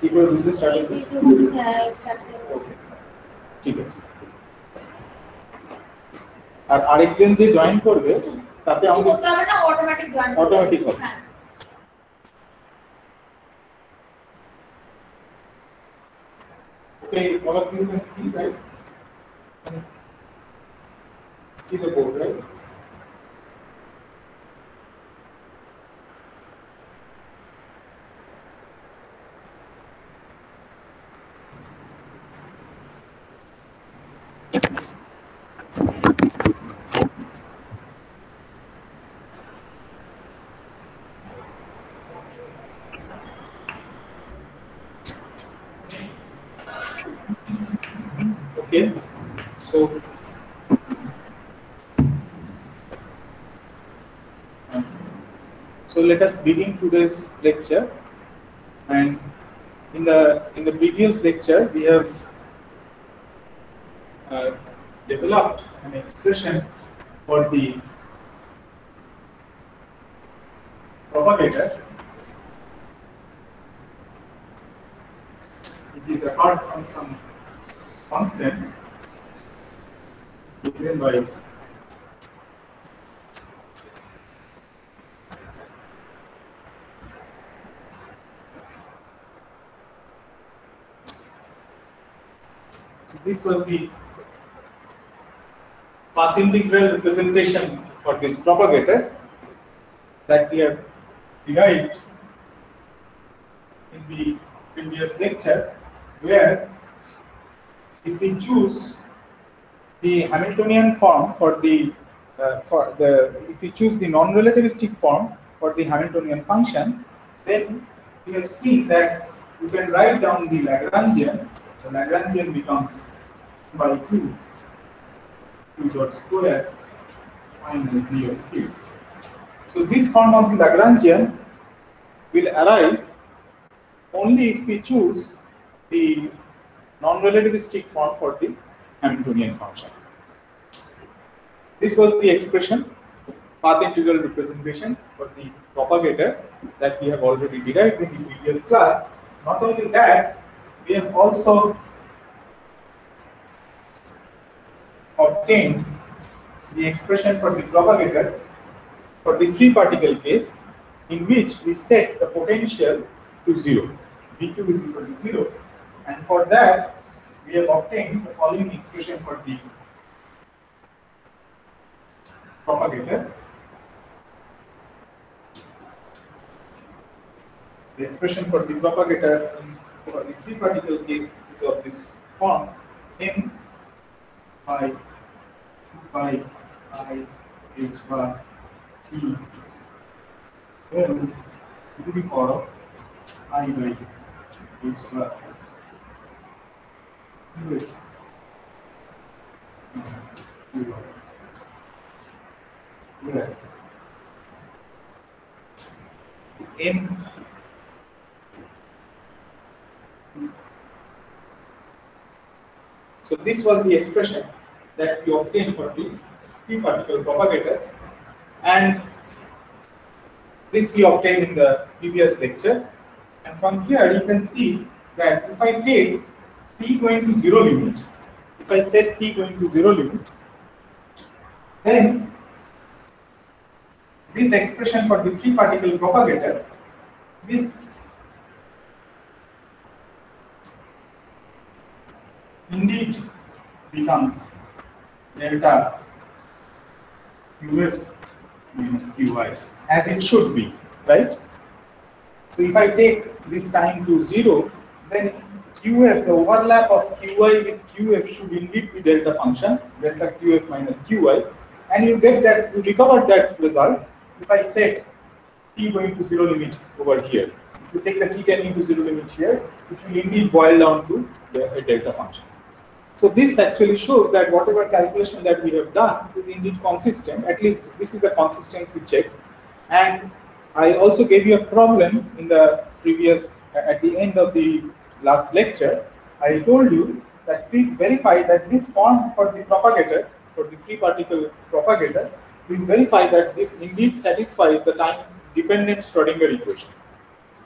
equal to the starting ji set? जो है starting Okay. ঠিক আছে। আর আরেকজন যে জয়েন করবে তাতে কিছু আমাদের করতে হবে না, অটোমেটিক জয়েন অটোমেটিক হবে। হ্যাঁ। Okay, all of you can see, right? See the board, right? Okay, so let us begin today's lecture. And in the previous lecture, we have developed an expression for the propagator, which is apart from some constant given by this was the path integral representation for this propagator that we have derived in the previous lecture, where if we choose the Hamiltonian form for the if we choose the non-relativistic form for the Hamiltonian function, then we have seen that you can write down the Lagrangian. The Lagrangian becomes by 2 dot square minus d of q. So this form of the Lagrangian will arise only if we choose the non-relativistic form for the Hamiltonian function. This was the expression, path integral representation for the propagator that we have already derived in the previous class. Not only that, we have also obtained the expression for the propagator for the free particle case, in which we set the potential to 0. Vq is equal to 0. And for that, we have obtained the following expression for the propagator. The expression for the propagator for the free particle case is of this form: m by 2 pi I h bar t l to the power of I by h bar q minus q bar, where m so this was the expression that we obtained for the free particle propagator, and this we obtained in the previous lecture. And from here you can see that if I take t going to 0 limit, if I set t going to 0 limit, then this expression for the free particle propagator, this indeed becomes delta qf minus qy, as it should be, right? So if I take this time to 0, then qf, the overlap of qy with qf should indeed be delta function, delta qf minus qy, and you get that, you recover that result if I set t going to 0 limit over here. If you take the t tending to 0 limit here, it will indeed boil down to a delta function. So this actually shows that whatever calculation that we have done is indeed consistent. At least this is a consistency check. And I also gave you a problem in the previous, at the end of the last lecture. I told you that please verify that this form for the propagator, for the free particle propagator, please verify that this indeed satisfies the time dependent Schrodinger equation.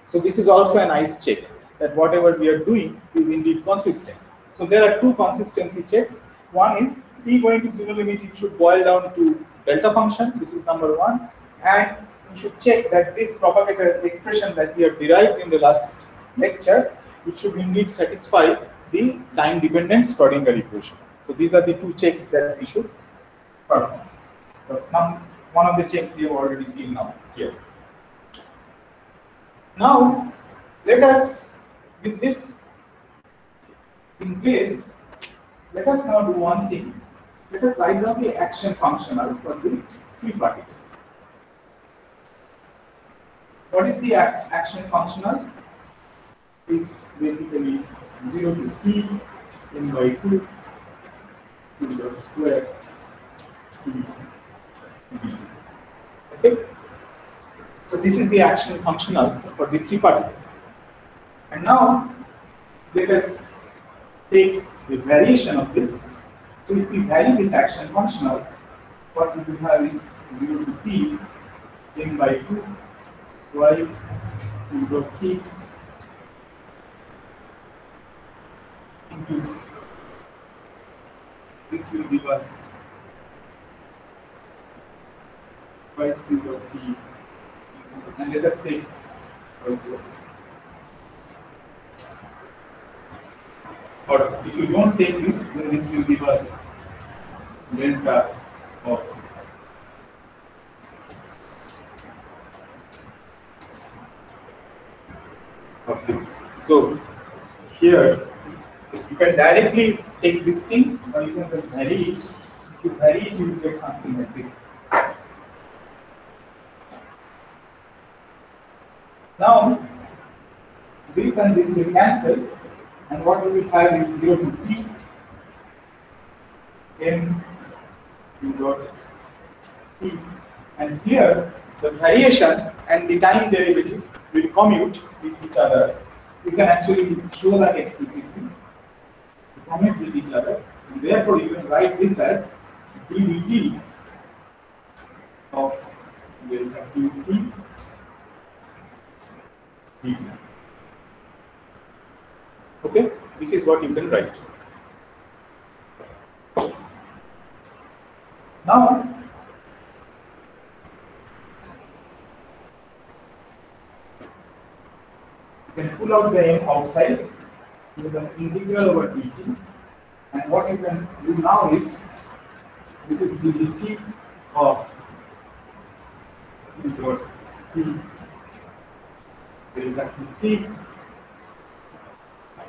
So this is also a nice check. that whatever we are doing is indeed consistent. So there are two consistency checks. One is t going to zero limit, it should boil down to delta function. This is number one. And you should check that this propagator expression that we have derived in the last lecture, it should indeed satisfy the time dependent Schrodinger equation. So these are the two checks that we should perform. But now, one of the checks we have already seen now here. Now, let us, with this in place, let us now do one thing. Let us write down the action functional for the free particle. What is the action functional? Is basically 0 to t n by 2 to the square c d. Okay? So this is the action functional for the free particle. And now let us take the variation of this. So if we vary this action functional, what we will have is 0 to t n by 2 twice e dot t into this will give us twice e dot t, and let us take also. Or if you don't take this, then this will give us delta of this. So here you can directly take this thing, or you can just vary it. If you vary it, you will get something like this. Now this and this will cancel, and what we will have is 0 to t n u dot t, and here the variation and the time derivative will commute with each other. You can actually show that explicitly. Commute with each other, and therefore you can write this as ddt of delta qt dt. Okay, this is what you can write. Now, you can pull out the m outside with an integral over dt, and what you can do now is, this is dt of e dot t delta t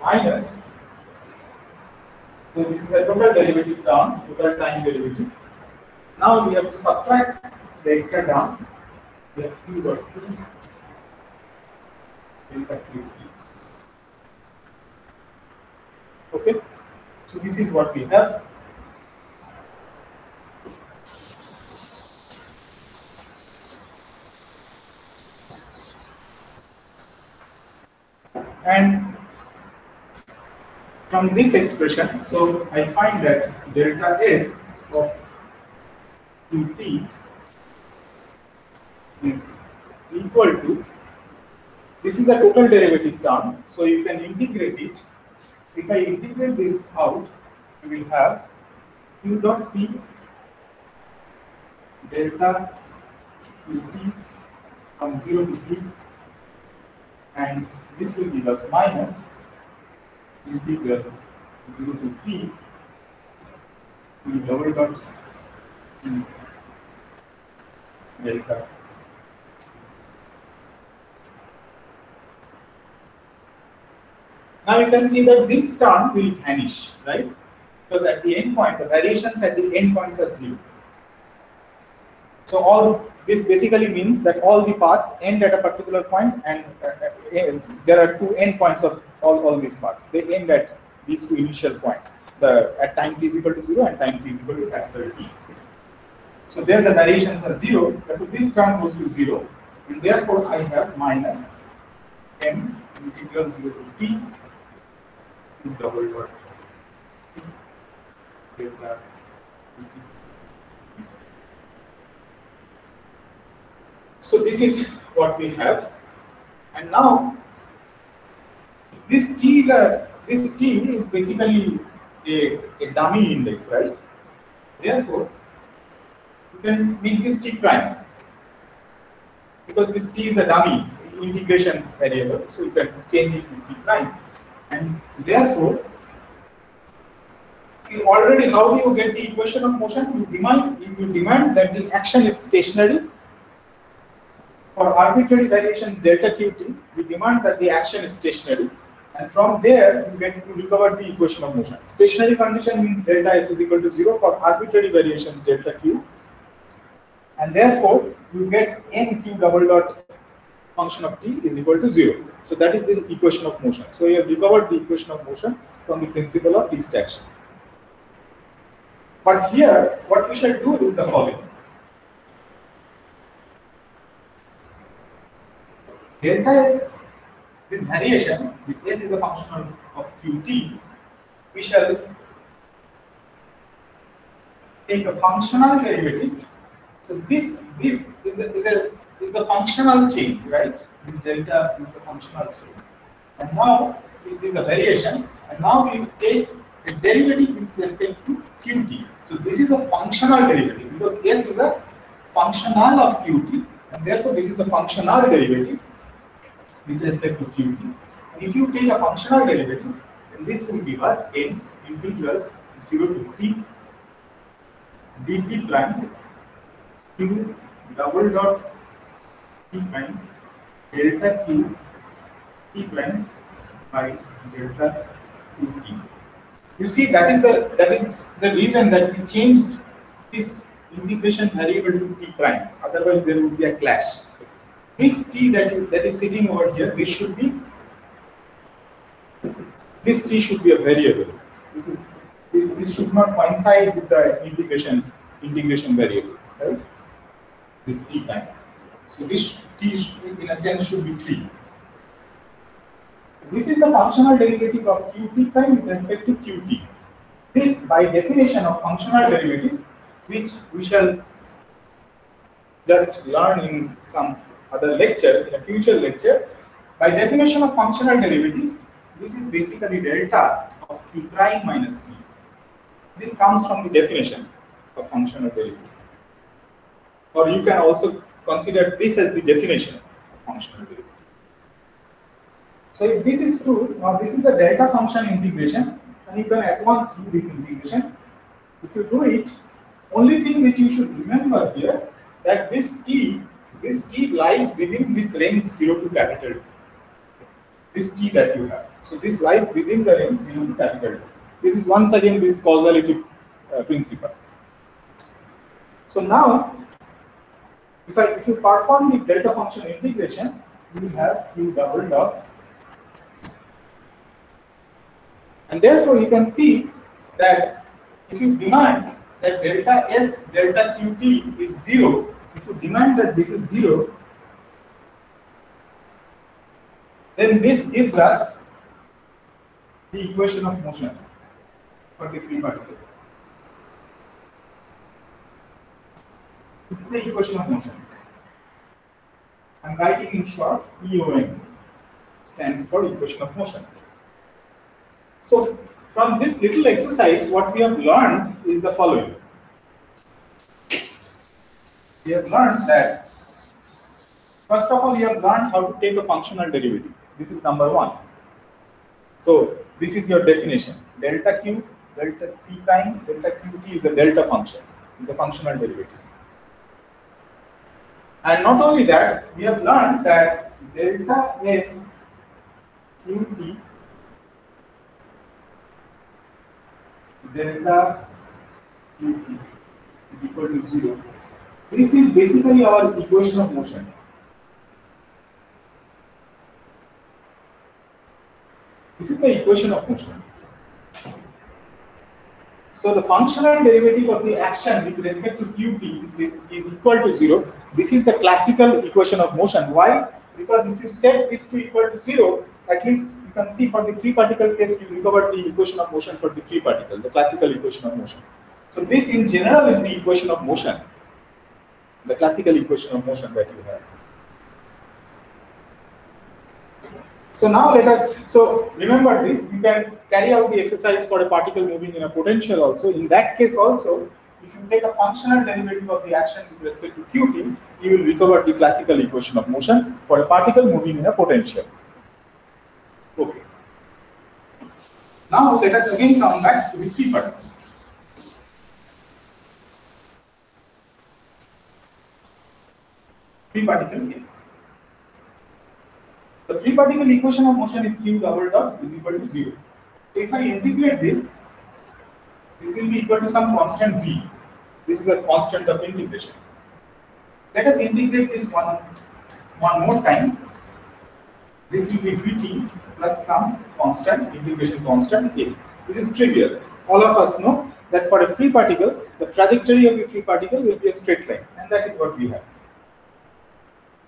minus, so this is a total derivative term, total time derivative. Now we have to subtract the extra term, we have q dot t delta t. Okay, so this is what we have. And from this expression, so I find that delta S of qt is equal to, this is a total derivative term, so you can integrate it. If I integrate this out, you will have q dot t delta qt from 0 to t, and this will give us minus integral 0 to t to double dot t delta. Now you can see that this term will vanish, right? Because at the end point, the variations at the end points are 0. So all this basically means that all the paths end at a particular point, and there are two end points of all these paths. They end at these two initial points, at time t is equal to 0 and time t is equal to factor t. So there the variations are 0, so this term goes to 0, and therefore I have minus m integral 0 to t double dot delta. So this is what we have, and now this t is basically a dummy index, right? Therefore, you can make this t prime because this t is a dummy integration variable, so you can change it to t prime, and therefore, see already how do you get the equation of motion? You demand that the action is stationary. For arbitrary variations delta qt, we demand that the action is stationary, and from there you get to recover the equation of motion. Stationary condition means delta s is equal to 0 for arbitrary variations delta q, and therefore you get n q double dot function of t is equal to 0. So that is the equation of motion. So you have recovered the equation of motion from the principle of least action. But here, what we shall do is the following. Delta S, this variation, this S is a function of Qt. We shall take a functional derivative. So this is the functional change, right? This delta is a functional change. And now it is a variation, and now we take a derivative with respect to Qt. So this is a functional derivative because S is a functional of Qt, and therefore this is a functional derivative with respect to Qt. And if you take a functional derivative, then this will give us n integral 0 to t dt prime q double dot t prime delta q t prime by delta qt. You see, that is the reason that we changed this integration variable to t prime. Otherwise, there would be a clash. This t that is sitting over here, this t should be a variable. This should not coincide with the integration variable, right? This t prime. So this t in a sense should be free. This is the functional derivative of qt prime with respect to qt. This, by definition of functional derivative, which we shall just learn in some other lecture, in a future lecture, by definition of functional derivative, this is basically delta of t prime minus t. This comes from the definition of functional derivative. Or you can also consider this as the definition of functional derivative. So if this is true, now this is a delta function integration, and you can at once do this integration. If you do it, only thing which you should remember here, that this t lies within this range 0 to capital T. This t that you have. So this lies within the range 0 to capital T. This is once again this causality principle. So now, if you perform the delta function integration, you will have q double dot. And therefore, you can see that if you demand that delta S, delta Qt is 0, if you demand that this is 0, then this gives us the equation of motion for the free particle. This is the equation of motion. I am writing in short, EOM stands for equation of motion. So, from this little exercise, what we have learned is the following. We have learned that, first of all, we have learned how to take a functional derivative. This is number one. So, this is your definition. Delta q, delta t prime, delta qt is a delta function. It's a functional derivative. And not only that, we have learned that delta s qt delta qt is equal to 0. This is basically our equation of motion. This is the equation of motion. So the functional derivative of the action with respect to qt is equal to 0. This is the classical equation of motion. Why? Because if you set this to equal to 0, at least you can see for the free particle case, you recover the equation of motion for the free particle, the classical equation of motion. So this in general is the equation of motion, the classical equation of motion that you have. So now let us, so remember this, you can carry out the exercise for a particle moving in a potential also. In that case also, if you take a functional derivative of the action with respect to qt, you will recover the classical equation of motion for a particle moving in a potential. Okay. Now let us again come back to the free particle. Free particle case. The free particle equation of motion is q double dot is equal to 0. So if I integrate this will be equal to some constant v. This is a constant of integration. Let us integrate this one more time. This will be vt plus some constant, integration constant a. This is trivial. All of us know that for a free particle, the trajectory of a free particle will be a straight line, and that is what we have.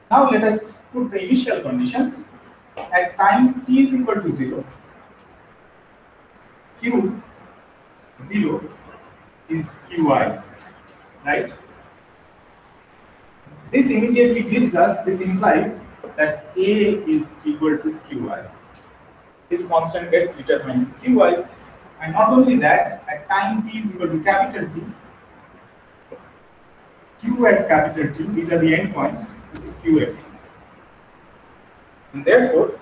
Now let us put the initial conditions. At time t is equal to 0, q 0 is qi, right? This immediately gives us, this implies that a is equal to qi. This constant gets determined qi, and not only that, at time t is equal to capital T, q at capital T, these are the endpoints, this is qf. And therefore,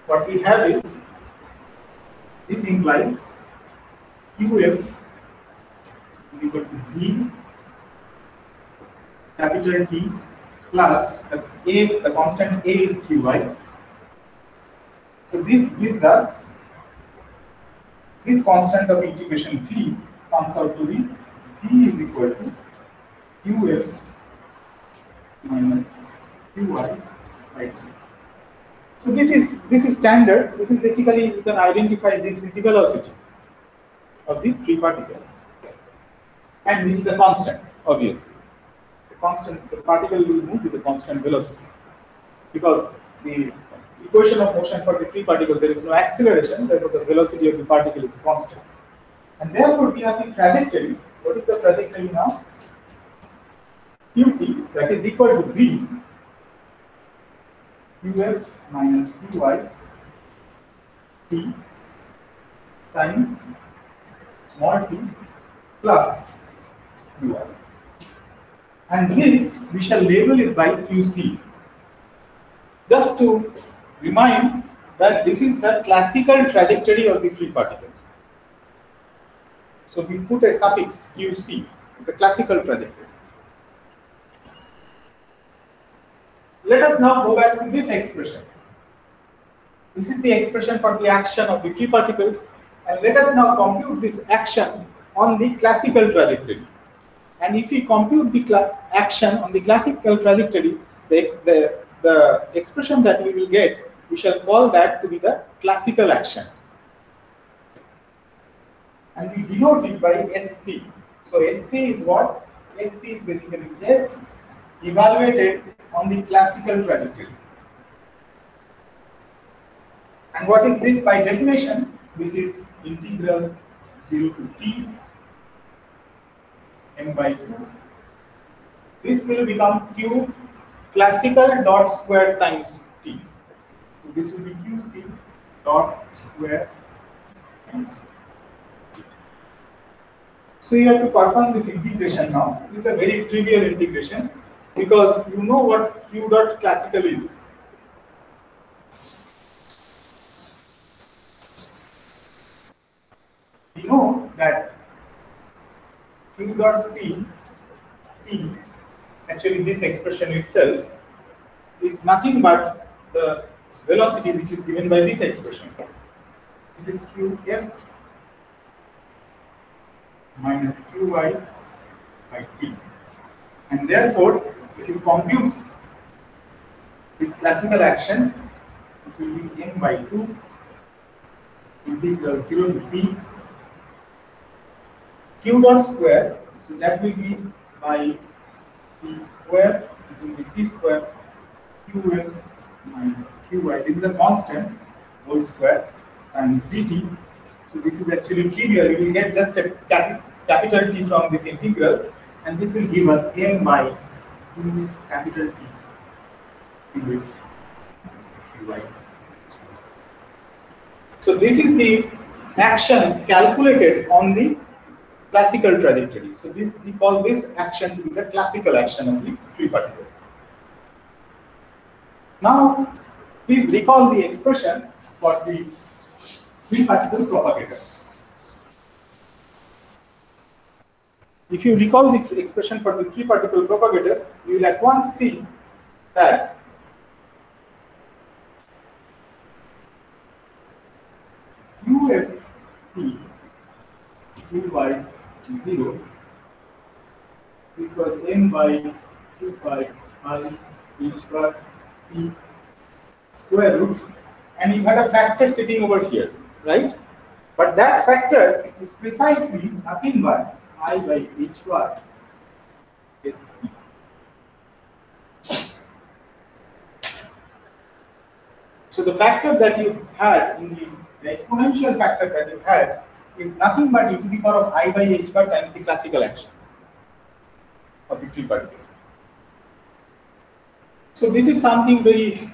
what we have is, this implies qf is equal to v capital T plus the constant a is qi. So this gives us, this constant of integration v comes out to be v is equal to qf minus qi by t. So this is standard. This is basically, you can identify this with the velocity of the free particle, and this is a constant, obviously. It's a constant. The particle will move with a constant velocity because the equation of motion for the free particle, there is no acceleration, therefore the velocity of the particle is constant. And therefore we have the trajectory. What is the trajectory now? qt, that is equal to v qf minus qy t times small t plus qi. And this we shall label it by qc. Just to remind that this is the classical trajectory of the free particle. So we put a suffix qc, it's a classical trajectory. Let us now go back to this expression. This is the expression for the action of the free particle, and let us now compute this action on the classical trajectory. And if we compute the action on the classical trajectory, the expression that we will get, we shall call that to be the classical action. And we denote it by SC. So SC is what? SC is basically S evaluated on the classical trajectory. And what is this by definition? This is integral 0 to t m by 2. This will become q classical dot square times t. So this will be qc dot square times t. So you have to perform this integration now. This is a very trivial integration because you know what q dot classical is. We know that q dot c t, actually this expression itself is nothing but the velocity which is given by this expression. This is qf minus qy by t. And therefore, if you compute this classical action, this will be m by 2 integral 0 to t q dot square, so that will be by t square, this will be t square qf minus qy, this is a constant, whole square times dt. So this is actually trivial, you will get just a capital T from this integral, and this will give us m by 2 capital T qf minus qy. So this is the action calculated on the classical trajectory. So we call this action to be the classical action of the free particle. Now, please recall the expression for the free particle propagator. If you recall the expression for the free particle propagator, you will at once see that UFT Q by 0, this was m by 2 pi I h bar p square root, and you had a factor sitting over here, right? But that factor is precisely nothing but I by h bar is c. So the factor that you had in the exponential factor that you had is nothing but e to the power of I by h bar times the classical action of the free particle. So this is something very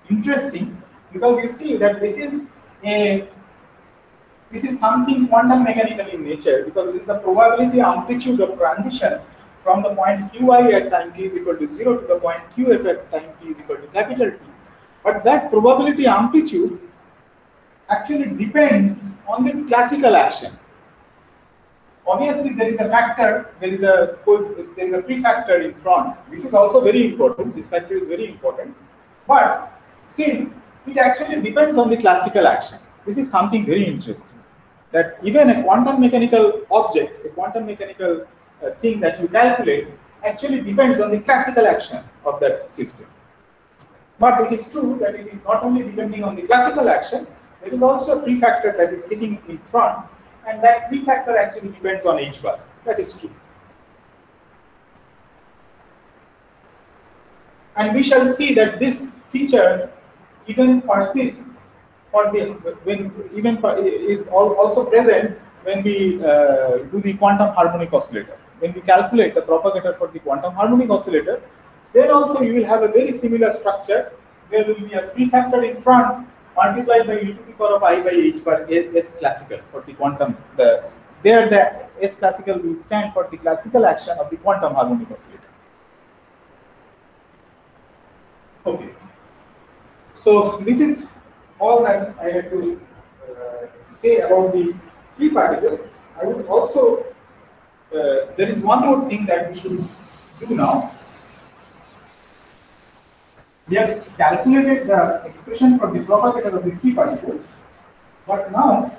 interesting, because you see that this is something quantum mechanical in nature, because this is the probability amplitude of transition from the point qi at time t is equal to 0 to the point qf at time t is equal to capital T. But that probability amplitude actually depends on this classical action. Obviously, there is a factor, there is a prefactor in front. This is also very important. This factor is very important, but still, it actually depends on the classical action. This is something very interesting. That even a quantum mechanical object, a quantum mechanical thing that you calculate, actually depends on the classical action of that system. But it is true that it is not only depending on the classical action, there is also a prefactor that is sitting in front, and that prefactor actually depends on h bar. That is true. And we shall see that this feature even persists for the is also present when we do the quantum harmonic oscillator. When we calculate the propagator for the quantum harmonic oscillator, then also you will have a very similar structure. There will be a prefactor in front multiplied by e to the power of I by h bar s classical for the quantum. There the s classical will stand for the classical action of the quantum harmonic oscillator. Okay. So this is all that I had to say about the free particle. I would also there is one more thing that we should do now. We have calculated the expression for the propagator of the free particle, but now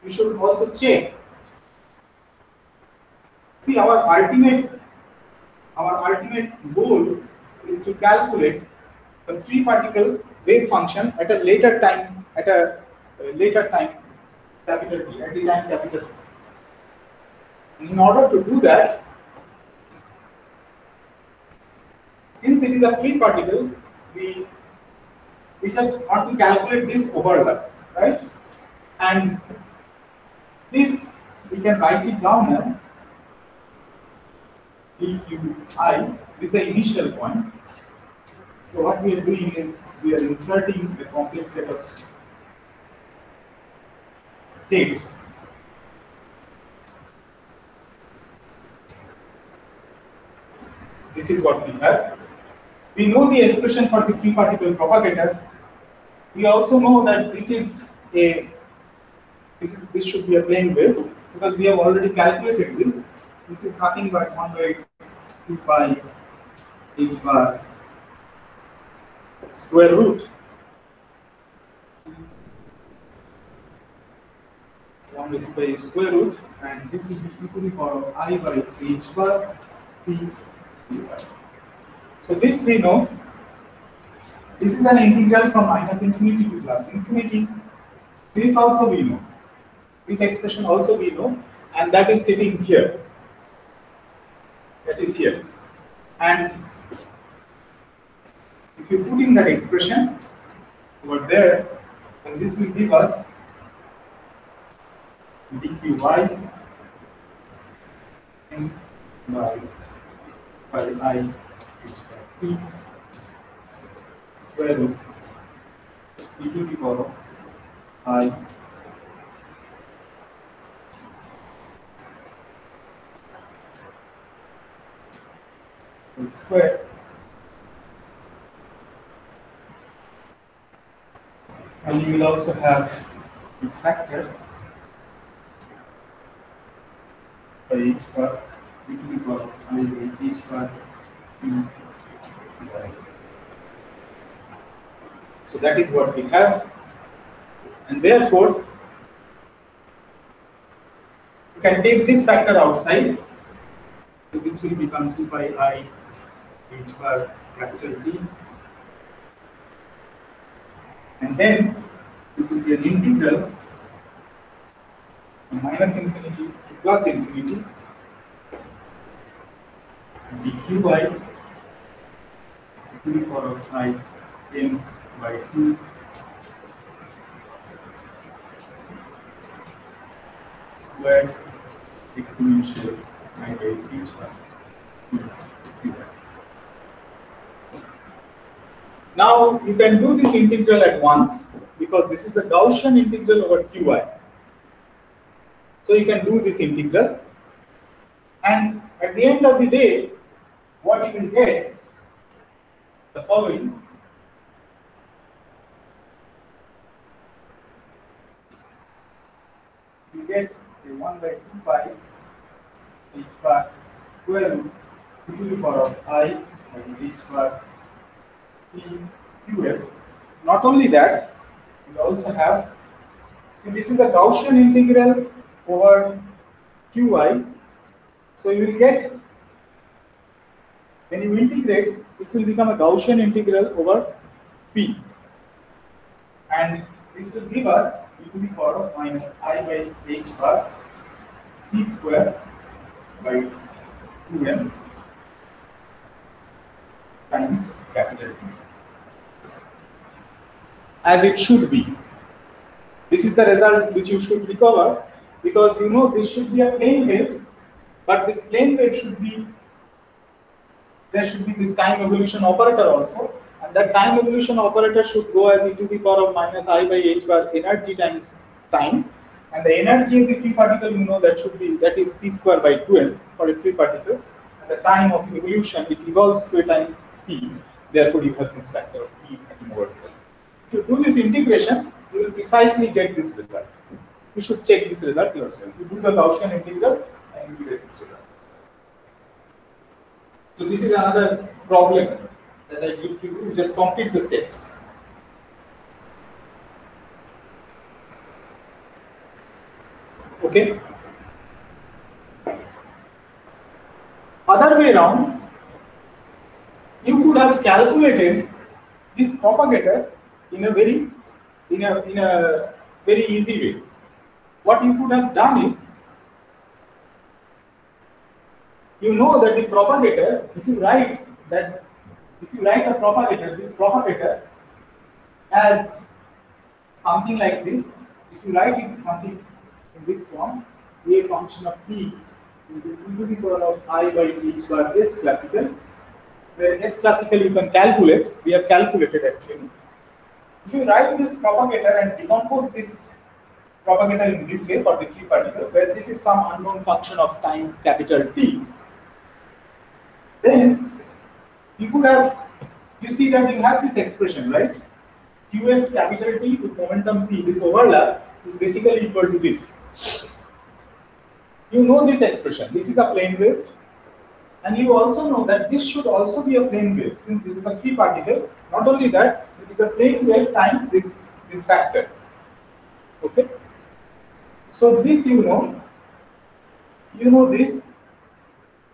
we should also check. See, our ultimate goal is to calculate the free particle wave function at a later time, capital T, at the time capital T. In order to do that, since it is a free particle, we just want to calculate this overlap, right? And this we can write it down as dqi. This is the initial point. So what we are doing is we are inserting a complex set of states. This is what we have. We know the expression for the free particle propagator. We also know that this should be a plane wave, because we have already calculated this. This is nothing but 1 by 2 pi h bar square root 1 by 2 pi square root, and this will be e to the power of I by h bar p. So this we know. This is an integral from minus infinity to plus infinity. This also we know. This expression also we know, and that is sitting here. That is here. And if you put in that expression over there, then this will give us dqy and by I h bar t square root e to the power of I whole square, and you will also have this factor by h bar e to the power of I by h bar t. So that is what we have, and therefore you can take this factor outside. So this will become 2 pi I h bar capital T, and then this will be an integral from minus infinity to plus infinity dqy to the power of I n by 2 squared exponential I by h bar qy. Now you can do this integral at once because this is a Gaussian integral over qy. So you can do this integral, and at the end of the day, what you will get the following. You get a 1 by 2 pi h bar square root e to the power of I by h bar t qf. Not only that, you also have, see, this is a Gaussian integral over qy. So you will get, when you integrate, this will become a Gaussian integral over p, and this will give us e to the power of minus I by h bar p square by 2m times capital T, as it should be. This is the result which you should recover, because you know this should be a plane wave, but this plane wave should be, there should be this time evolution operator also, and that time evolution operator should go as e to the power of minus I by h bar energy times time, and the energy of the free particle, you know, that should be, that is p square by 2m for a free particle, and the time of evolution, it evolves through a time t, therefore you have this factor of p sitting over here. If you do this integration, you will precisely get this result. You should check this result yourself. You do the Gaussian integral and you get this result. So this is another problem that I give to you. Just complete the steps. Okay. Other way around, you could have calculated this propagator in a very easy way. What you could have done is, you know that the propagator, if you write a propagator, this propagator as something like this, if you write it something in this form, a function of p into e to the power of I by h bar s classical, where s classical you can calculate, we have calculated actually. If you write this propagator and decompose this propagator in this way for the free particle, where this is some unknown function of time capital T, then you could have, you see that you have this expression, right? Qf capital T with momentum p, this overlap is basically equal to this. You know this expression, this is a plane wave, and you also know that this should also be a plane wave, since this is a free particle. Not only that, it is a plane wave times this factor. Okay? So this you know this,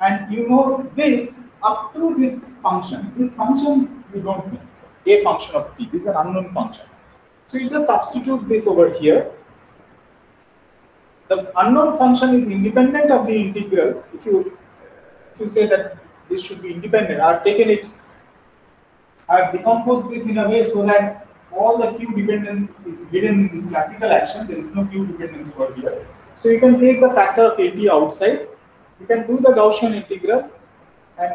and you know this up to this function. This function you don't know, a function of t. This is an unknown function. So you just substitute this over here. The unknown function is independent of the integral. If you say that this should be independent, I have taken it, I have decomposed this in a way so that all the q dependence is hidden in this classical action. There is no q dependence over here. So you can take the factor of at outside, You can do the Gaussian integral and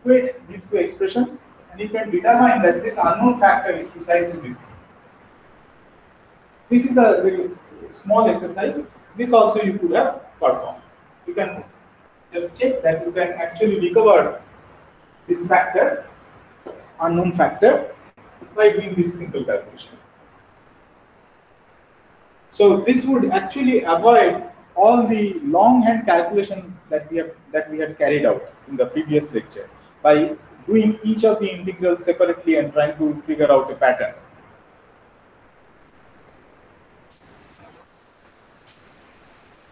equate these two expressions, and you can determine that this unknown factor is precisely this. This is a very small exercise. This also you could have performed. You can just check that you can actually recover this factor, unknown factor, by doing this simple calculation. So this would actually avoid all the longhand calculations that we had carried out in the previous lecture by doing each of the integrals separately and trying to figure out a pattern.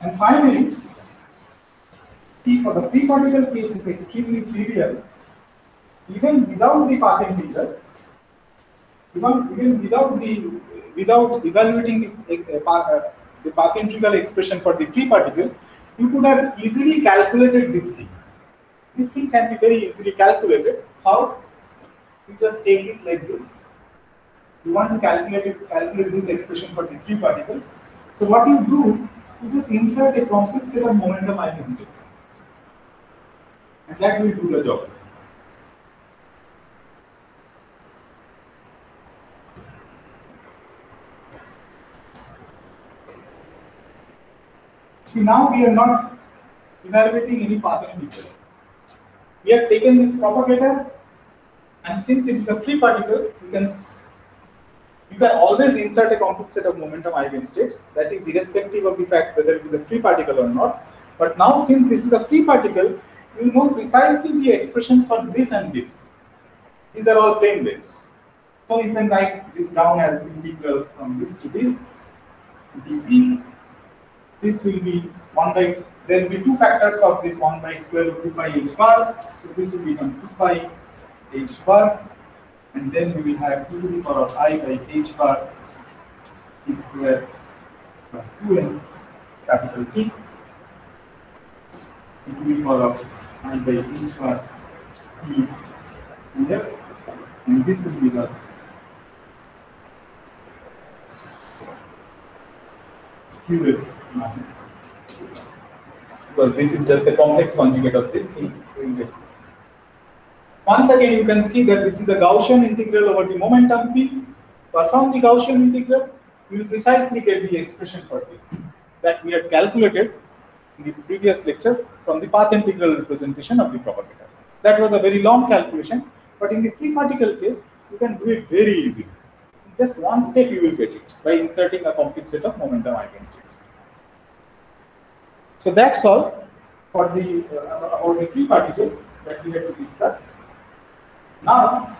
And finally, see, for the free particle case is extremely trivial. Even without the path integral, even without evaluating the path integral expression for the free particle, you could have easily calculated this thing. This thing can be very easily calculated. How? You just take it like this. You want to calculate this expression for the free particle. So what you do, you just insert a complete set of momentum eigenstates, and that will do the job. See, now we are not evaluating any path integral. We have taken this propagator, and since it is a free particle, you can always insert a complete set of momentum eigenstates, that is irrespective of the fact whether it is a free particle or not. But now, since this is a free particle, you know precisely the expressions for this and this. These are all plane waves. So you can write this down as integral from this to this, dv. This will be 1 by, there will be two factors of this 1 by square root 2 pi h bar. So this will become 2 pi h bar. And then we will have 2 to the power of I by h bar e square by 2n capital T, e to the power of I by h bar e and f, and this will give us qf minus, because this is just a complex conjugate of this thing, so we will get this. Once again, you can see that this is a Gaussian integral over the momentum p. Perform the Gaussian integral, you will precisely get the expression for this that we had calculated in the previous lecture from the path integral representation of the propagator. That was a very long calculation, but in the free particle case, you can do it very easily. In just one step, you will get it by inserting a complete set of momentum eigenstates. So that's all for the about the free particle that we had to discuss. Now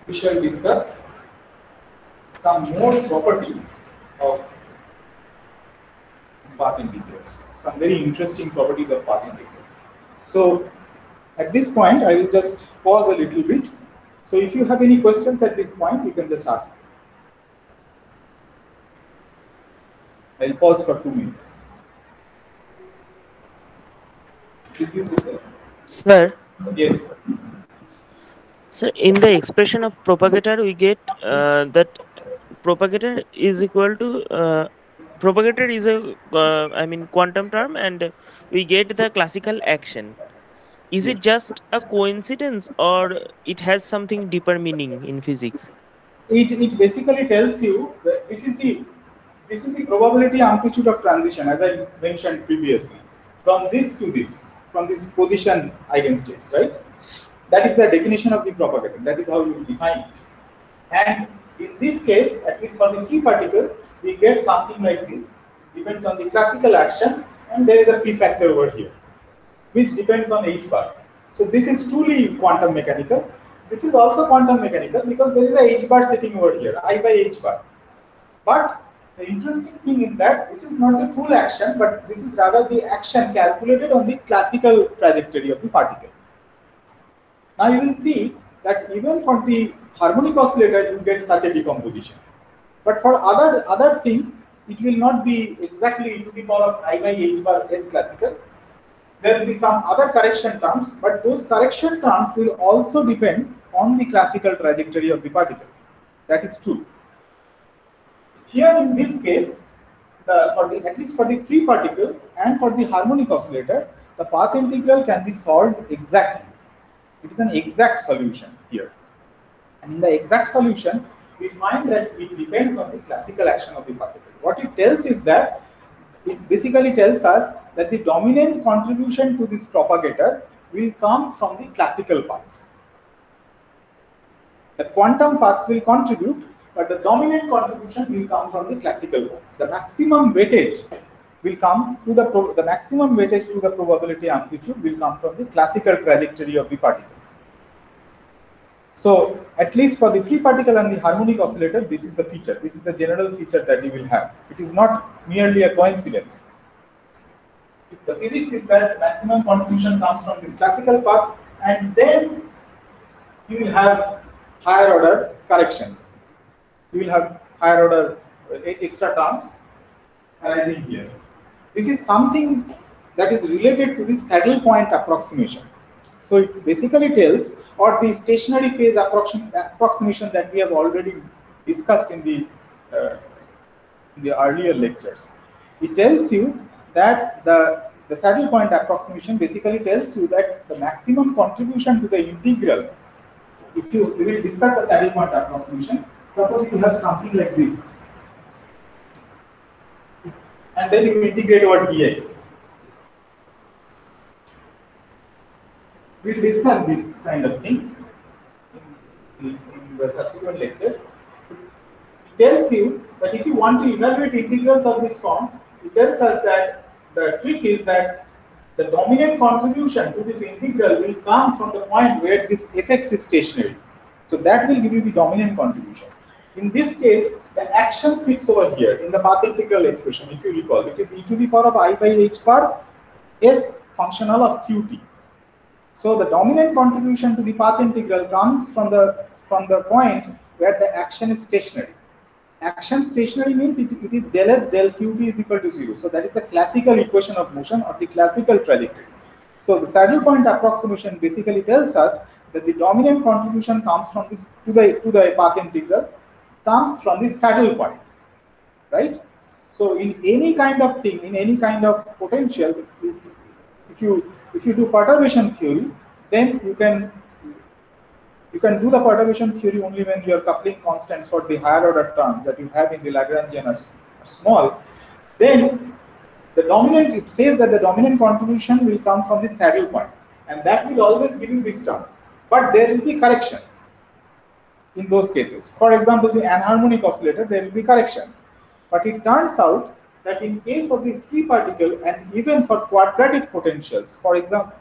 we shall discuss some more properties of path integrals, some very interesting properties of path integrals. So at this point, I will just pause a little bit. So if you have any questions at this point, you can just ask. I'll pause for 2 minutes. Sir, Yes. so in the expression of propagator, we get that propagator is equal to propagator is a quantum term, and we get the classical action. Is Yes. it just a coincidence, or it has something deeper meaning in physics? It basically tells you that this is the probability amplitude of transition, as I mentioned previously, from this to this, from this position eigenstates, right? That is the definition of the propagator. That is how you define it. And in this case, at least for the free particle, we get something like this. Depends on the classical action, and there is a p factor over here, which depends on h bar. So this is truly quantum mechanical. This is also quantum mechanical because there is a h bar sitting over here, I by h bar. But the interesting thing is that this is not the full action, but this is rather the action calculated on the classical trajectory of the particle. Now you will see that even for the harmonic oscillator, you get such a decomposition. But for other things, it will not be exactly e to the power of I by h bar s classical. There will be some other correction terms, but those correction terms will also depend on the classical trajectory of the particle. That is true. Here in this case, at least for the free particle and for the harmonic oscillator, the path integral can be solved exactly. It is an exact solution here. And in the exact solution, we find that it depends on the classical action of the particle. What it tells is that it basically tells us that the dominant contribution to this propagator will come from the classical path. The quantum paths will contribute, but the dominant contribution will come from the classical path. The maximum weightage will come to the maximum weightage to the probability amplitude will come from the classical trajectory of the particle. So at least for the free particle and the harmonic oscillator, this is the feature. This is the general feature that you will have. It is not merely a coincidence. The physics is that maximum contribution comes from this classical path, and then you will have higher order corrections. You will have higher order extra terms arising here. This is something that is related to the saddle point approximation. So it basically tells, or the stationary phase approximation that we have already discussed in the earlier lectures. It tells you that the saddle point approximation basically tells you that the maximum contribution to the integral, we will discuss the saddle point approximation. Suppose you have something like this, and then you integrate over dx. We'll discuss this kind of thing in the subsequent lectures. It tells you that if you want to evaluate integrals of this form, it tells us that the trick is that the dominant contribution to this integral will come from the point where this fx is stationary. So that will give you the dominant contribution. In this case, the action sits over here in the path integral expression. If you recall, it is e to the power of I by h bar s functional of qt. So the dominant contribution to the path integral comes from the point where the action is stationary. Action stationary means it is del s del qt is equal to 0. So that is the classical equation of motion or the classical trajectory. So the saddle point approximation basically tells us that the dominant contribution comes from this to the path integral comes from the saddle point, right? So in any kind of thing, in any kind of potential, if you do perturbation theory, then you can do the perturbation theory only when your coupling constants for the higher order terms that you have in the Lagrangian are small. Then the dominant, it says that the dominant contribution will come from the saddle point, and that will always give you this term. But there will be corrections in those cases. For example, the anharmonic oscillator, there will be corrections. But it turns out that in case of the free particle and even for quadratic potentials, for example,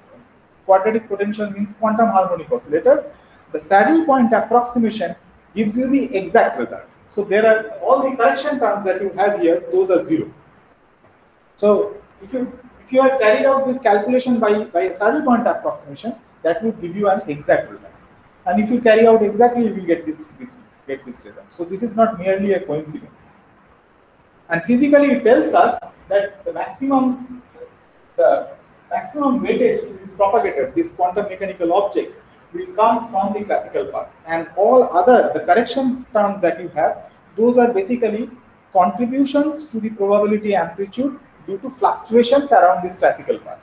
quadratic potential means quantum harmonic oscillator, the saddle point approximation gives you the exact result. So there are all the correction terms that you have here, those are 0. So if you have carried out this calculation by a saddle point approximation, that will give you an exact result. And if you carry out exactly, you will get this result. So this is not merely a coincidence. And physically, it tells us that the maximum weightage to this propagator, this quantum mechanical object, will come from the classical path. And all the correction terms that you have, those are basically contributions to the probability amplitude due to fluctuations around this classical path.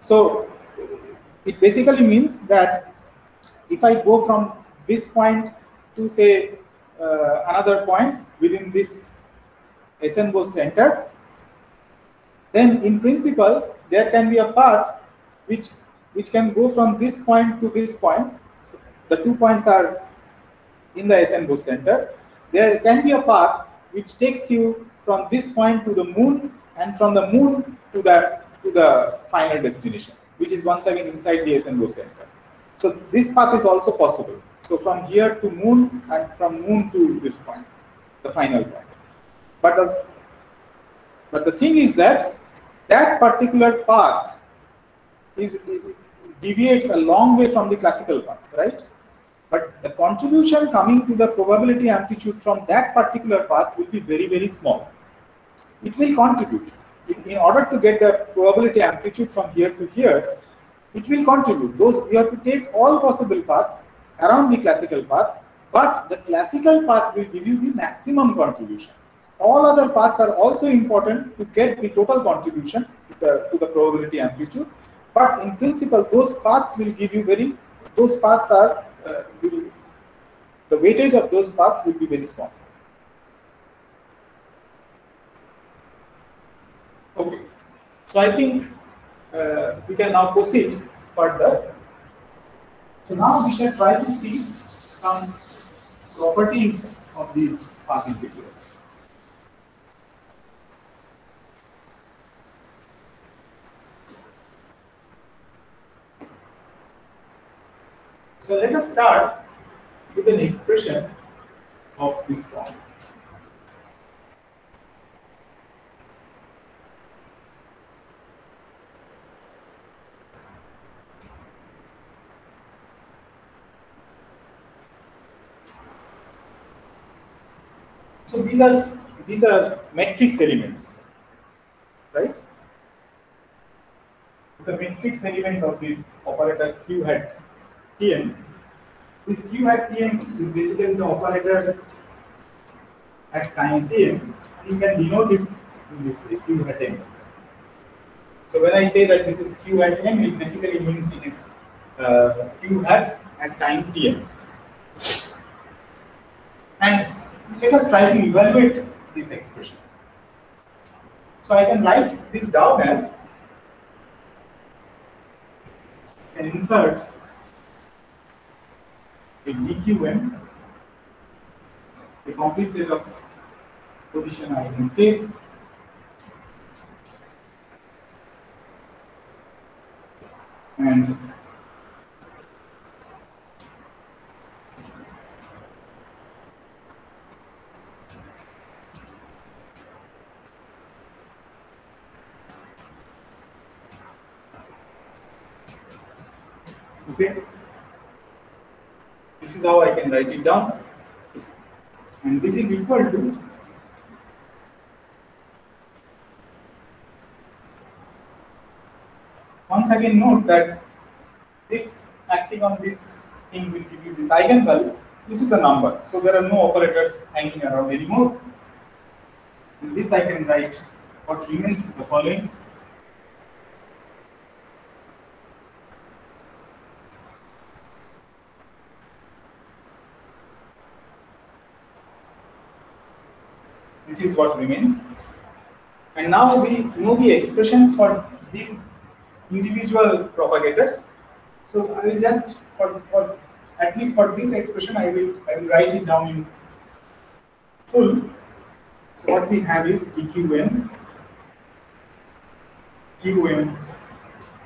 So it basically means that if I go from this point to say another point within this Eisenbos center, then in principle there can be a path which can go from this point to this point. So the 2 points are in the Eisenbos center. There can be a path which takes you from this point to the moon, and from the moon to the final destination, which is once again inside the Eisenbos center. So this path is also possible. So from here to moon, and from moon to this point, the final point. But the thing is that particular path deviates a long way from the classical path, right? But the contribution coming to the probability amplitude from that particular path will be very, very small. It will contribute. In order to get the probability amplitude from here to here, it will contribute. You have to take all possible paths around the classical path, but the classical path will give you the maximum contribution. all other paths are also important to get the total contribution to the probability amplitude. But in principle, those paths will give you those paths are, the weightage of those paths will be very small. Okay, so I think we can now proceed further. So now we shall try to see some properties of these path integrals. So let us start with an expression of this form. So these are matrix elements, right? It's a matrix element of this operator Q hat Tn. This Q hat Tn is basically the operator at sign Tn. You can denote it in this way, Q hat m. So when I say that this is Q hat m, it basically means it is Q hat at time Tn. And let us try to evaluate this expression. So I can write this down as, and insert a dqm, the complete set of position eigenstates, and okay, this is how I can write it down, and this is equal to once again note that this acting on this thing will give you this eigenvalue. This is a number, so there are no operators hanging around anymore. In this I can write what remains is the following. This is what remains. And now we know the expressions for these individual propagators. So I will just, for at least for this expression, I will write it down in full. So what we have is dqm, qm,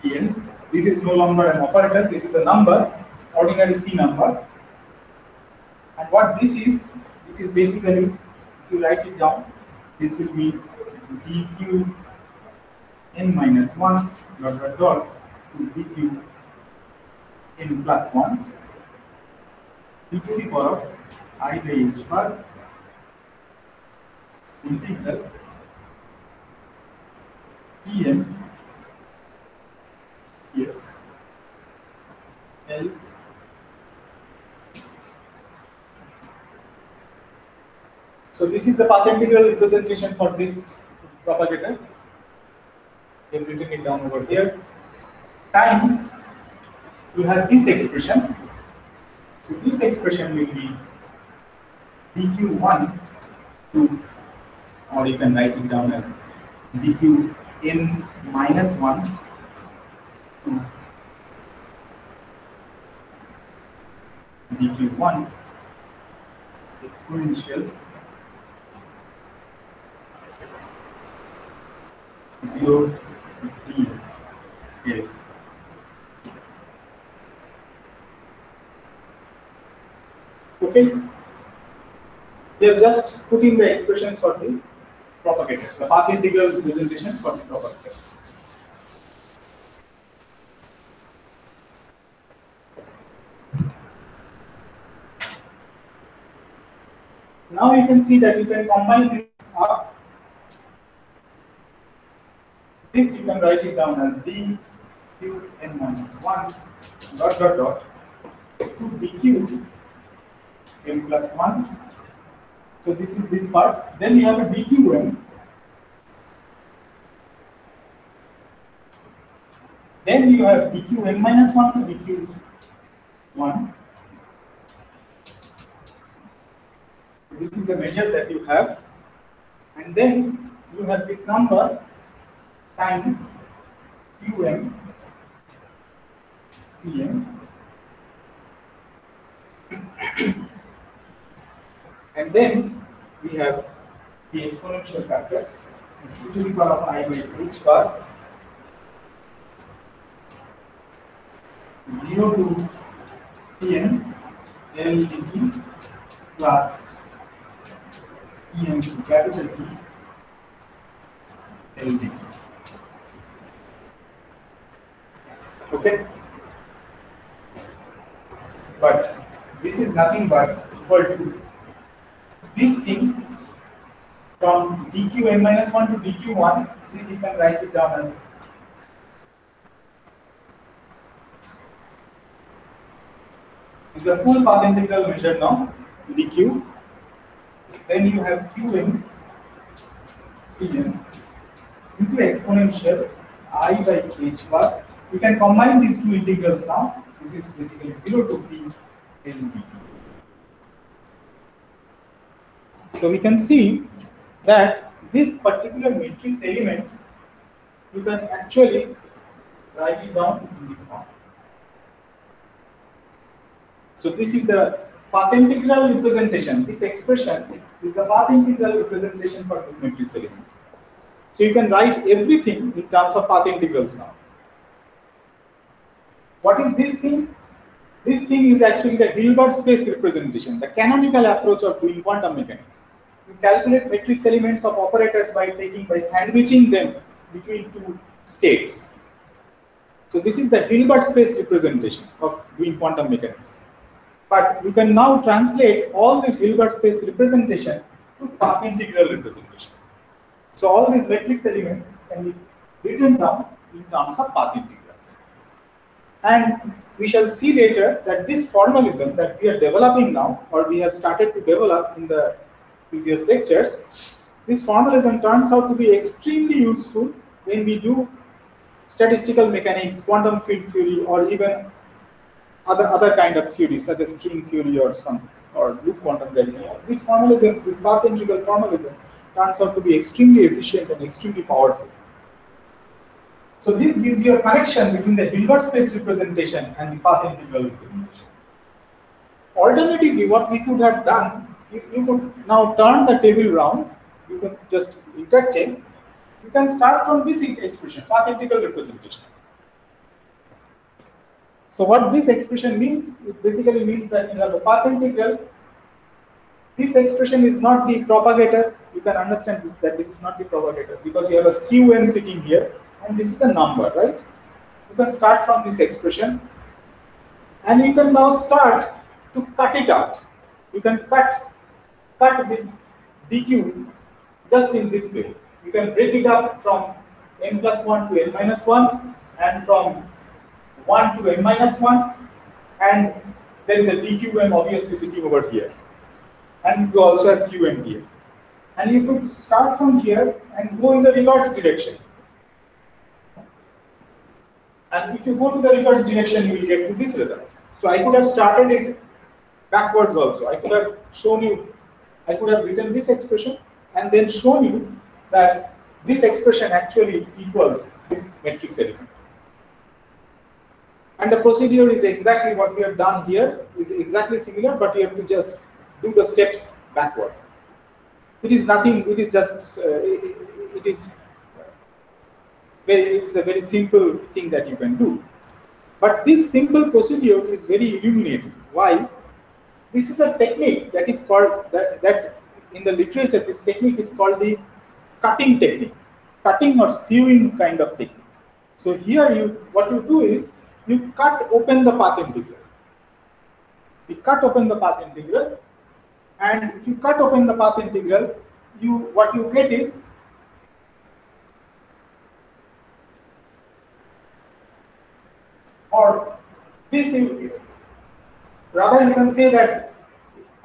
tn. This is no longer an operator, this is a number, ordinary C number. And what this is basically, if you write it down, this will be dq n minus 1 dot dot dot to dq n plus 1 e to the power of I by h bar integral Tn yes L so this is the path integral representation for this propagator. We have written it down over here. Times you have this expression. So this expression will be dq1 to, or you can write it down as dq n minus 1 to dq1 exponential 0 to 3 scale. Okay, we have just put in the expressions for the propagators, the path integral representations for the propagators. Now you can see that you can combine this up. This you can write it down as d q n minus 1 dot dot dot to dq m plus 1 So this is this part. Then you have a dqm. Then you have dqm minus 1 to dq1. This is the measure that you have. And then you have this number times qm pm. And then we have the exponential factors, is e to the power of I by h bar 0 to Pn L dt plus Pn to capital P L dt. Okay? But this is nothing but equal to this thing from dqn minus 1 to dq1. This you can write it down as is the full path integral measured now, dq. Then you have qm pm into exponential I by h bar. You can combine these two integrals now. This is basically 0 to p L dt. So we can see that this particular matrix element, you can actually write it down in this form. So this is the path integral representation. This expression is the path integral representation for this matrix element. So you can write everything in terms of path integrals now. What is this thing? This thing is actually the Hilbert space representation, the canonical approach of doing quantum mechanics. You calculate matrix elements of operators by sandwiching them between two states. So this is the Hilbert space representation of doing quantum mechanics. But you can now translate all this Hilbert space representation to path integral representation. So all these matrix elements can be written down in terms of path integrals. And we shall see later that this formalism that we are developing now, or we have started to develop in the previous lectures, this formalism turns out to be extremely useful when we do statistical mechanics, quantum field theory, or even other kind of theories such as string theory or loop quantum gravity. This formalism, this path integral formalism, turns out to be extremely efficient and extremely powerful. So this gives you a connection between the Hilbert space representation and the path integral representation. Alternatively, what we could have done, you could now turn the table round. You can just interchange. You can start from this expression, path integral representation. So what this expression means, it basically means that you have a path integral. This expression is not the propagator. You can understand this, that this is not the propagator because you have a qm sitting here and this is a number, right? You can start from this expression and you can now start to cut it out. You can cut this dq just in this way. You can break it up from n plus 1 to n minus 1 and from 1 to n minus 1, and there is a dqm obviously sitting over here. And you also have qm here. And you could start from here and go in the reverse direction. And if you go to the reverse direction, you will get to this result. So I could have started it backwards also. I could have shown you, I could have written this expression and then shown you that this expression actually equals this matrix element. And the procedure is exactly what we have done here, is exactly similar, but you have to just do the steps backward. It is nothing, it is just, it's a very simple thing that you can do. But this simple procedure is very illuminating. Why? This is a technique that is called, that in the literature, this technique is called the cutting technique, cutting or sewing kind of technique. So here what you do is, you cut open the path integral. You cut open the path integral, and if you cut open the path integral, what you get is rather you can say that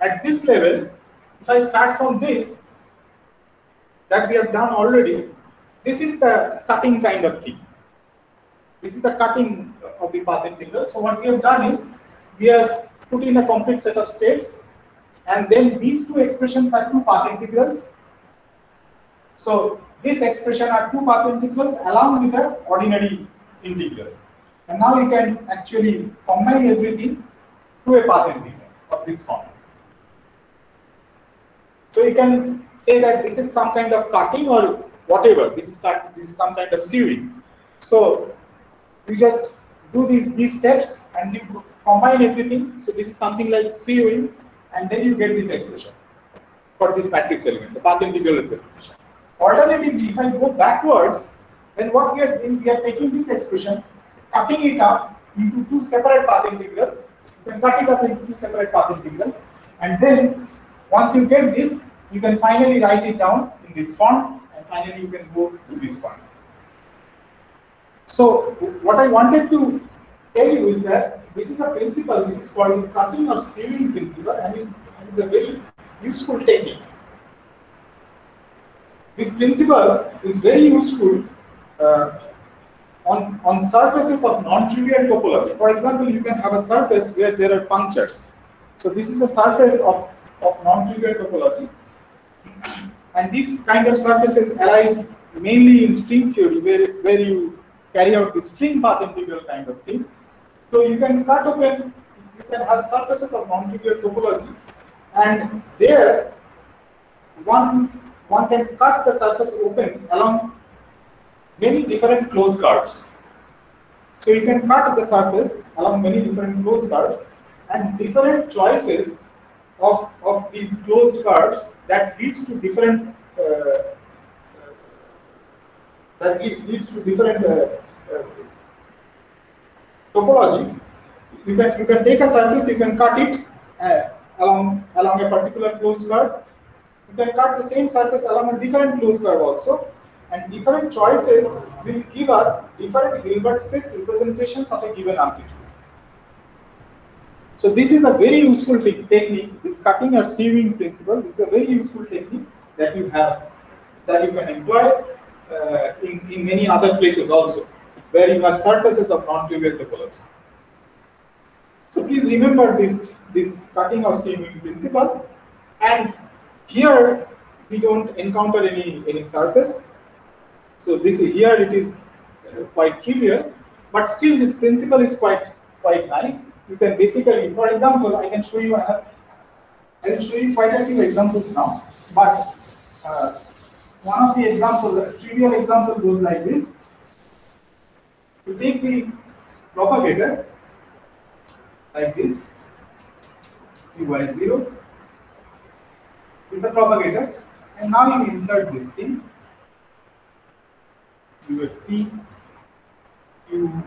at this level, if I start from this that we have done already, this is the cutting kind of thing. This is the cutting of the path integral. So what we have done is we have put in a complete set of states, and then these two expressions are two path integrals. So this expression are two path integrals along with an ordinary integral. And now you can actually combine everything to a path integral of this form. So you can say that this is some kind of cutting or whatever. This is some kind of sewing. So you just do these steps and you combine everything. So this is something like sewing, and then you get this expression for this matrix element, the path integral representation. Alternatively, if I go backwards, then what we are doing, we are taking this expression, cutting it up into two separate path integrals. You can cut it up into two separate path integrals, and then once you get this, you can finally write it down in this form, and finally you can go to this point. So what I wanted to tell you is that this is a principle. This is called the cutting or sewing principle, and is a very useful technique. This principle is very useful on surfaces of non-trivial topology. For example, you can have a surface where there are punctures. So this is a surface of non-trivial topology, and these kind of surfaces arise mainly in string theory, where you carry out the string path integral kind of thing. So you can cut open, you can have surfaces of non-trivial topology, and there one can cut the surface open along many different closed curves. So you can cut the surface along many different closed curves, and different choices of these closed curves that leads to different topologies. You can take a surface, you can cut it along a particular closed curve. You can cut the same surface along a different closed curve also, and different choices will give us different Hilbert space representations of a given amplitude. So this is a very useful technique, this cutting or sewing principle. This is a very useful technique that you can employ in many other places also, where you have surfaces of non-trivial topology. So please remember this cutting or sewing principle. And here we don't encounter any surface. So here it is quite trivial, but still this principle is quite nice. You can basically, for example, I will show you quite a few examples now. But one of the examples, a trivial example, goes like this. You take the propagator like this, Q(y0) is the propagator, and now you insert this thing, UFT, Q(0),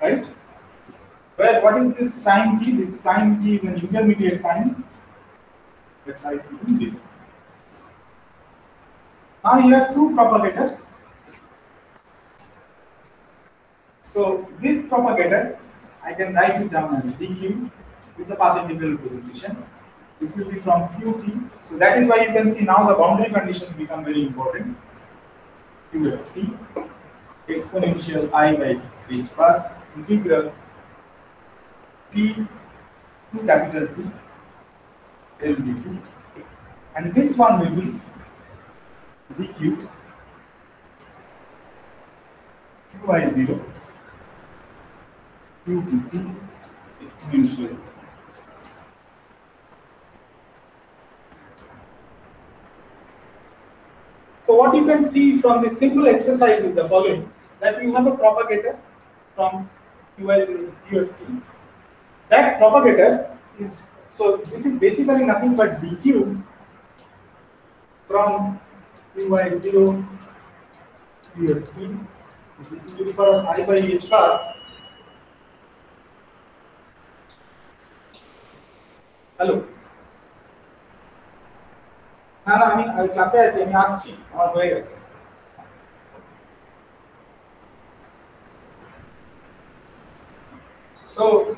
right? Well, what is this time t? This time t is an intermediate time that lies between this. Now you have two propagators. So this propagator, I can write it down as dq. This is a path integral representation. This will be from qt. So that is why you can see now the boundary conditions become very important. Qft exponential I by h bar integral t to capital T L dt, and this one will be dq Qi0 Qdt exponential . So what you can see from this simple exercise is the following: that you have a propagator from Qi0 to Qft. That propagator is, so this is basically nothing but dq from Qi0 to Qft. This is to the power of I by h bar . Hello. না আমি ক্লাসে আছি, আমি আসছি, আমার হয়ে গেছে। So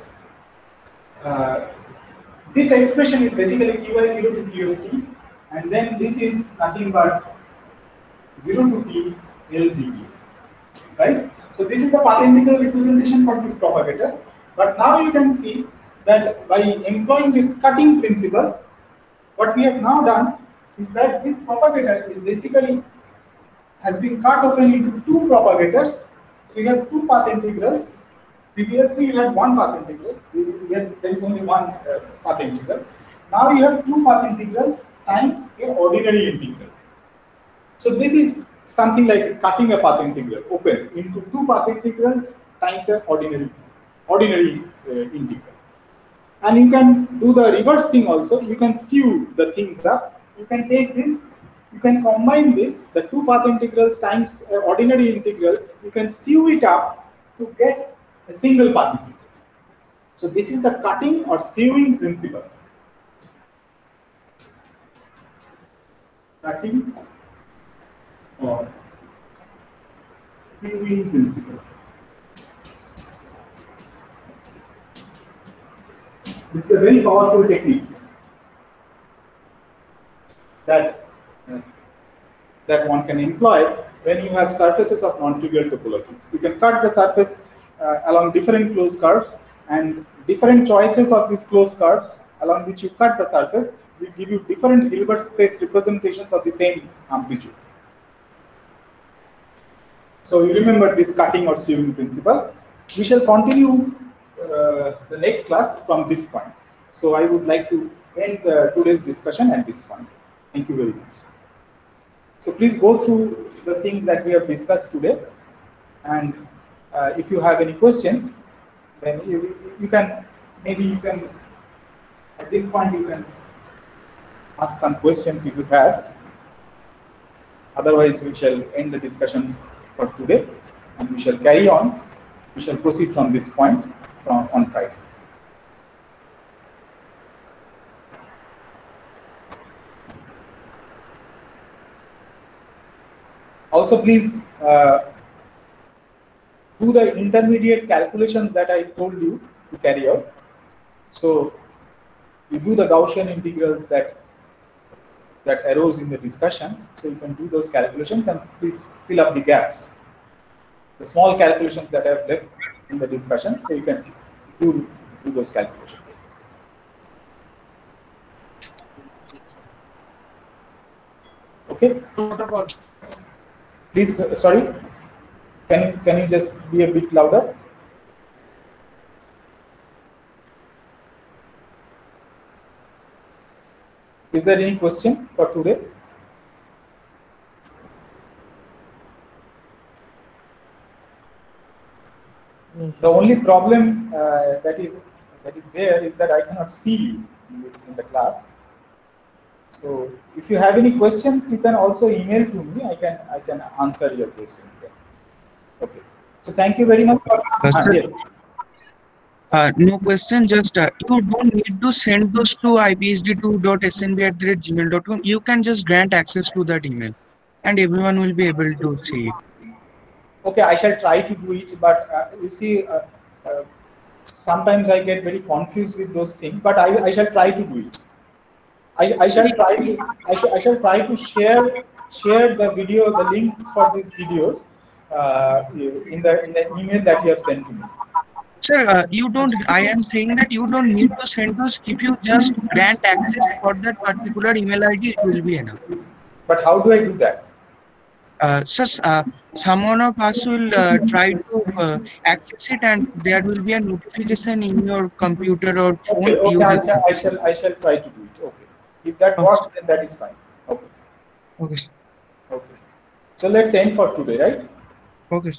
this expression is basically Qi0 to Q of t, and then this is nothing but 0 to t L dt, right? So this is the path integral representation for this propagator. But now you can see that by employing this cutting principle, what we have now done is that this propagator is basically has been cut open into two propagators. So you have two path integrals. Previously you had one path integral. There is only one path integral. Now you have two path integrals times a ordinary integral. So this is something like cutting a path integral open into two path integrals times an ordinary integral. And you can do the reverse thing also. You can sew the things up. You can take this, you can combine this, the two path integrals times ordinary integral, you can sew it up to get a single path integral. So this is the cutting or sewing principle. Cutting or sewing principle. This is a very powerful technique that one can employ when you have surfaces of non-trivial topologies. You can cut the surface along different closed curves, and different choices of these closed curves along which you cut the surface will give you different Hilbert space representations of the same amplitude. So you remember this cutting or sewing principle. We shall continue the next class from this point. So I would like to end today's discussion at this point. Thank you very much. So please go through the things that we have discussed today, and if you have any questions, then you can at this point you can ask some questions if you have. Otherwise, we shall end the discussion for today, and we shall carry on. We shall proceed from this point on Friday. Also, please do the intermediate calculations that I told you to carry out. So you do the Gaussian integrals that arose in the discussion. So you can do those calculations, and please fill up the gaps. The small calculations that I have left in the discussion, so you can do those calculations. Okay. Please, sorry. Can you just be a bit louder? Is there any question for today? The only problem that is there is that I cannot see you in the class. So if you have any questions, you can also email to me. I can answer your questions there. Okay. So thank you very much. Yes. No question, just you don't need to send those to ipsd2.snb@gmail.com. You can just grant access to that email, and everyone will be able to see it. Okay, I shall try to do it, but you see, sometimes I get very confused with those things, but I shall try to do it. I shall try to share the video, the links for these videos in the email that you have sent to me. Sir, you don't. I am saying that you don't need to send those. If you just grant access for that particular email ID, it will be enough. But how do I do that? Sir, someone of us will try to access it, and there will be a notification in your computer or phone. Okay, I shall try to do it. Okay, if that works, then that is fine. Okay. Okay. Okay. So let's aim for today, right? Okay.